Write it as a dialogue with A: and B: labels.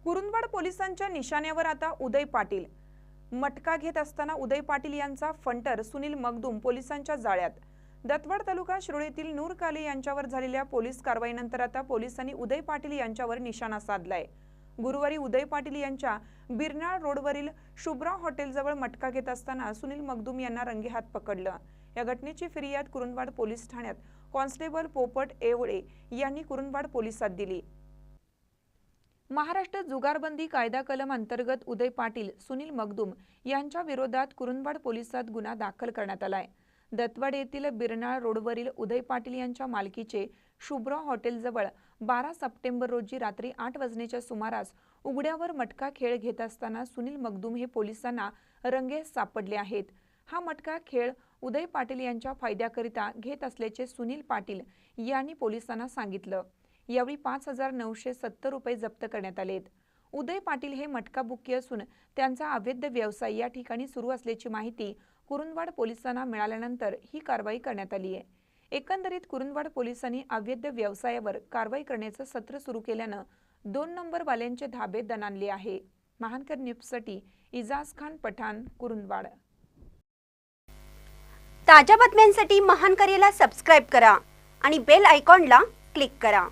A: कुरुंदवाड पोलिसांच्या निशाण्यावर आता उदय पाटील। मटका घेत असताना उदय पाटील यांचा फंटर सुनील मगदूम पोलिसांच्या जाळ्यात। दत्तवाड तालुका शिरोळीतील नूर काले यांच्यावर झालेल्या पोलीस कारवाईनंतर आता पोलिसांनी उदय पाटील यांच्यावर निशाणा साधलाय। गुरुवारी उदय पाटील यांच्या बिरनाळ रोडवरील शुभ्रा हॉटेलजवळ मटका घेत असताना सुनील मगदूम यांना रंगेहात पकडलं। या घटनेची फिर्याद कुरुंदवाड पोलीस ठाण्यात कॉन्स्टेबल पोपट एवळे यांनी कुरुंदवाड पोलिसात दिली। महाराष्ट्र जुगारबंदी कायदा कलम अंतर्गत उदय पाटील सुनील मगदूम यांच्या विरोधात कुरुंदवाड पोलिसात गुन्हा दाखल करण्यात आलाय। दत्तवाड येथील बिरनाळ रोडवरील उदय पाटील यांच्या मालकीचे शुभ्रा हॉटेलजवळ 12 सप्टेंबर रोजी रात्री 8 वाजण्याच्या सुमारास उघड्यावर मटका खेळ घेत असताना सुनील मगदूम हे पोलिसांना रंगेत सापडले आहेत। हा मटका खेळ उदय पाटील यांच्या फायद्याकरिता घेत असल्याचे सुनील पाटील यांनी पोलिसांना सांगितलं। यावेळी 5,970 रुपये जप्त करण्यात आलेत। उदय पाटील हे मटका बुकी असून त्यांचा अवैध व्यवसाय या ठिकाणी सुरू असल्याची माहिती कुरुंदवाड पोलिसांना मिळाल्यानंतर ही कारवाई करण्यात आली आहे। एकंदरीत कुरुंदवाड पोलिसांनी अवैध व्यवसायावर कारवाई करण्याचं सत्र सुरू केल्यानं 2 नंबर वाल्यांचे धाबे दणाणले आहे। महानकर न्यूजसाठी इजाज खान पठाण, कुरुंदवाड।
B: ताज्या बातम्यांसाठी महानकरेला सबस्क्राइब करा आणि बेल आयकॉनला क्लिक करा।